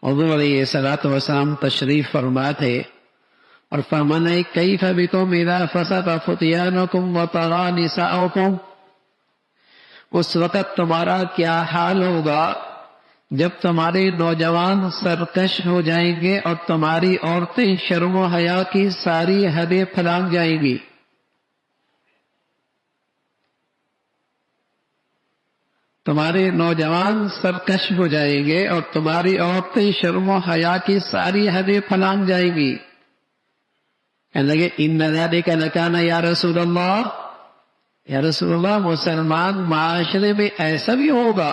حضور علیہ الصلوۃ والسلام تشریف فرما تھے اور فرمانا کیف بکم اذا فسق فتیانکم وطغى نساؤکم، اس وقت تمہارا کیا حال ہوگا جب تمہارے نوجوان سرکش ہو جائیں گے اور تمہاری عورتیں شرم و حیا کی ساری حدیں پھلانگ جائیں گی۔ تمہارے نوجوان سرکش ہو جائیں گے اور تمہاری عورتیں شرم و حیا کی ساری حدیں پھلانگ جائیں گی۔ کہنے لگے ان ذلک لکان یا رسول اللہ، یا رسول اللہ مسلمان معاشرے میں ایسا بھی ہوگا؟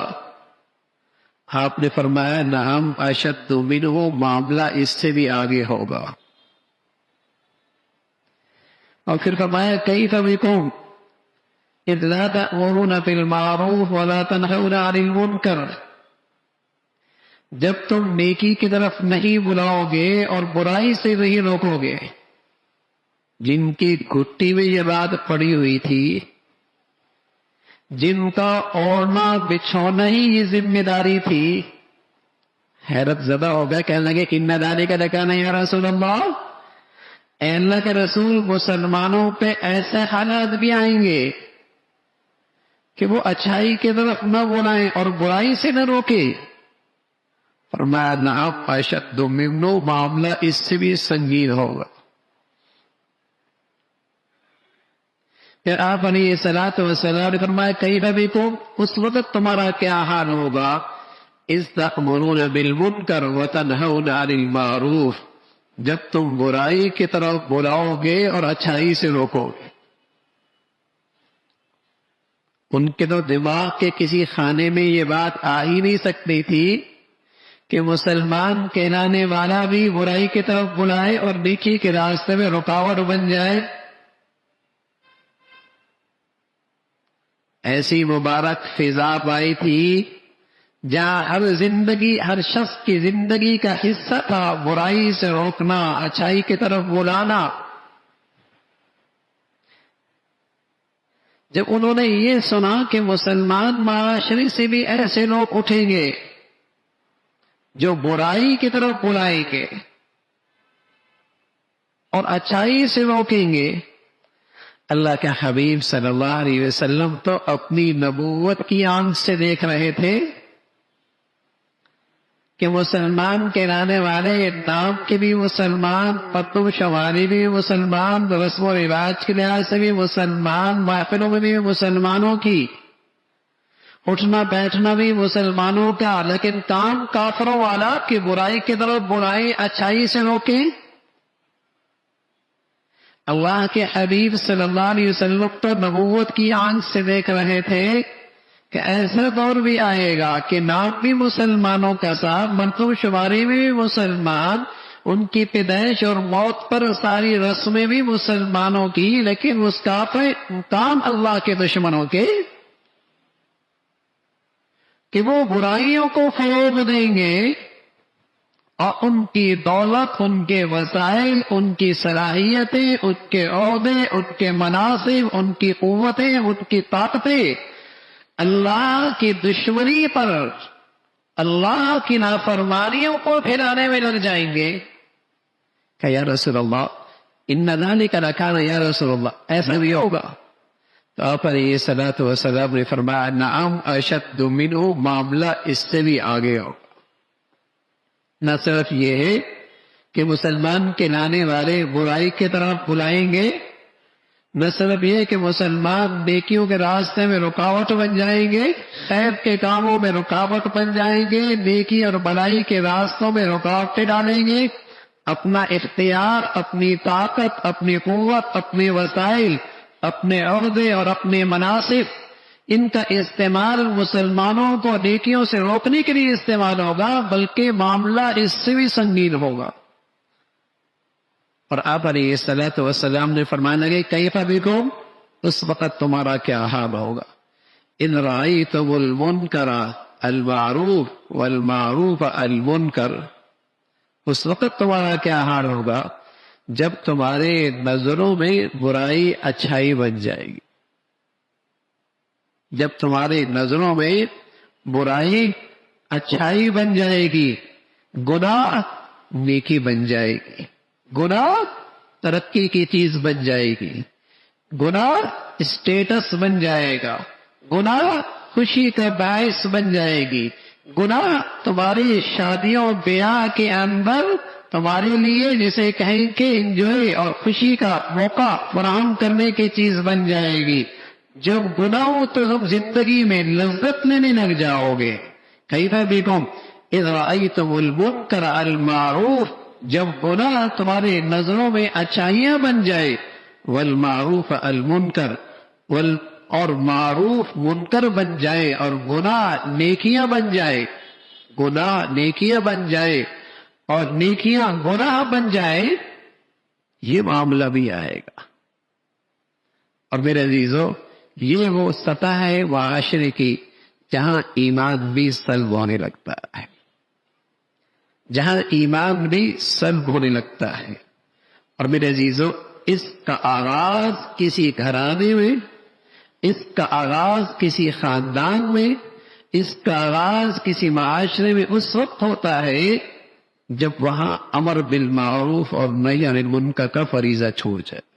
آپ نے فرمایا نعم اشد منہ، معاملہ اس سے بھی آگے ہوگا۔ اور پھر فرمایا کیف بکم اذ لا تأمرون بالمعروف ولا تنہون عن المنکر، جب تم نیکی کی طرف نہیں بلاؤ گے اور برائی سے نہیں روکو گے۔ جن کی گھٹی میں یہ بات پڑی ہوئی تھی، جن کا اوڑھنا بچھونا ہی یہ ذمہ داری تھی، حیرت زدہ ہو گیا، کہنے لگے ان ذالک لکان یا رسول اللہ، اے اللہ کے رسول مسلمانوں پہ ایسے حالات بھی آئیں گے کہ وہ اچھائی کی طرف نہ بلائیں اور برائی سے نہ روکے۔ فرمایا نعم اشد منہ، معاملہ اس سے بھی سنگین ہوگا۔ پھر آپ علیہ الصلوۃ والسلام نے فرمایا کیف بکم، اس وقت تمہارا کیا حال ہوگا اذ تأمرون بالمنکر وتنہون عن المعروف، جب تم برائی کی طرف بلاؤ گے اور اچھائی سے روکو گے۔ ان کے تو دماغ کے کسی خانے میں یہ بات آ ہی نہیں سکتی تھی کہ مسلمان کہلانے والا بھی برائی کی طرف بلائے اور نیکی کے راستے میں رکاوٹ بن جائے۔ ایسی مبارک فضا پائی تھی جہاں ہر شخص کی زندگی کا حصہ تھا برائی سے روکنا، اچھائی کی طرف بلانا۔ جب انہوں نے یہ سنا کہ مسلمان معاشرے سے بھی ایسے لوگ اٹھیں گے جو برائی کی طرف بلائیں گے اور اچھائی سے روکیں گے، اللہ کے حبیب صلی اللہ علیہ وسلم تو اپنی نبوت کی آنکھ سے دیکھ رہے تھے کہ مسلمان کہلانے والے نام کے بھی مسلمان، پتو شماری بھی مسلمان، رسم و رواج کے لحاظ سے بھی مسلمان، محفلوں میں بھی مسلمانوں کی، اٹھنا بیٹھنا بھی مسلمانوں کا، لیکن کام کافروں والا کہ برائی کی طرف برائی اچھائی سے روکیں۔ اللہ کے حبیب صلی اللہ علیہ وسلم تو نبوت کی آنکھ سے دیکھ رہے تھے کہ ایسا دور بھی آئے گا کہ نام بھی مسلمانوں کا صاحب، منصوب شماری میں بھی مسلمان، ان کی پیدائش اور موت پر ساری رسمیں بھی مسلمانوں کی، لیکن اس کا کام اللہ کے دشمنوں کے کہ وہ برائیوں کو فروغ دیں گے اور ان کی دولت، ان کے وسائل، ان کی صلاحیتیں، ان کے عہدے، ان کے مناصب، ان کی قوتیں، ان کی طاقتیں اللہ کی دشمنی پر، اللہ کی نافرمانیوں کو پھیلانے میں لگ جائیں گے۔ کہ یا رسول اللہ ان ذالک لکان یا رسول اللہ، ایسا بھی ہوگا؟ تو آپ علیہ الصلوۃ والسلام نے فرمایا نعم اشد منہ، معاملہ اس سے بھی آگے ہوگا۔ نہ صرف یہ ہے کہ مسلمان کہلانے والے برائی کی طرف بلائیں گے، نہ صرف یہ کہ مسلمان نیکیوں کے راستے میں رکاوٹ بن جائیں گے، خیر کے کاموں میں رکاوٹ بن جائیں گے، نیکی اور بھلائی کے راستوں میں رکاوٹیں ڈالیں گے، اپنا اختیار، اپنی طاقت، اپنی قوت، اپنے وسائل، اپنے عہدے اور اپنے مناصب، ان کا استعمال مسلمانوں کو نیکیوں سے روکنے کے لیے استعمال ہوگا، بلکہ معاملہ اس سے بھی سنگین ہوگا۔ اور آپ علیہ الصلوۃ والسلام نے فرمایا لگے کیف بکم، اس وقت تمہارا کیا حال ہوگا ان رأیتم المنکر المعروف والمعروف المنکر، اس وقت تمہارا کیا حال ہوگا جب تمہارے نظروں میں برائی اچھائی بن جائے گی، جب تمہاری نظروں میں برائی اچھائی بن جائے گی، گناہ نیکی بن جائے گی، گناہ ترقی کی چیز بن جائے گی، گناہ اسٹیٹس بن جائے گا، گناہ خوشی کا باعث بن جائے گی، گناہ تمہاری شادیوں بیاہ کے اندر تمہارے لیے جسے کہیں کہ انجوائے اور خوشی کا موقع فراہم کرنے کی چیز بن جائے گی۔ جب گناہ ہو تو تم زندگی میں لذت لینے لگ جاؤ گے۔ کیف بکم اذ رأیتم المنکر المعروف، جب گناہ تمہاری نظروں میں اچھائیاں بن جائے، والمعروف المنکر اور معروف منکر بن جائے اور گناہ نیکیاں بن جائے، گناہ نیکیاں بن جائے اور نیکیاں گناہ بن جائے، یہ معاملہ بھی آئے گا۔ اور میرے عزیزو، یہ وہ سطح ہے معاشرے کی جہاں ایمان بھی سلب ہونے لگتا ہے، جہاں ایمان بھی سلب ہونے لگتا ہے۔ اور میرے عزیزو، اس کا آغاز کسی گھرانے میں، اس کا آغاز کسی خاندان میں، اس کا آغاز کسی معاشرے میں اس وقت ہوتا ہے جب وہاں امر بالمعروف اور نہی عن المنکر کا فریضہ چھوٹ جائے۔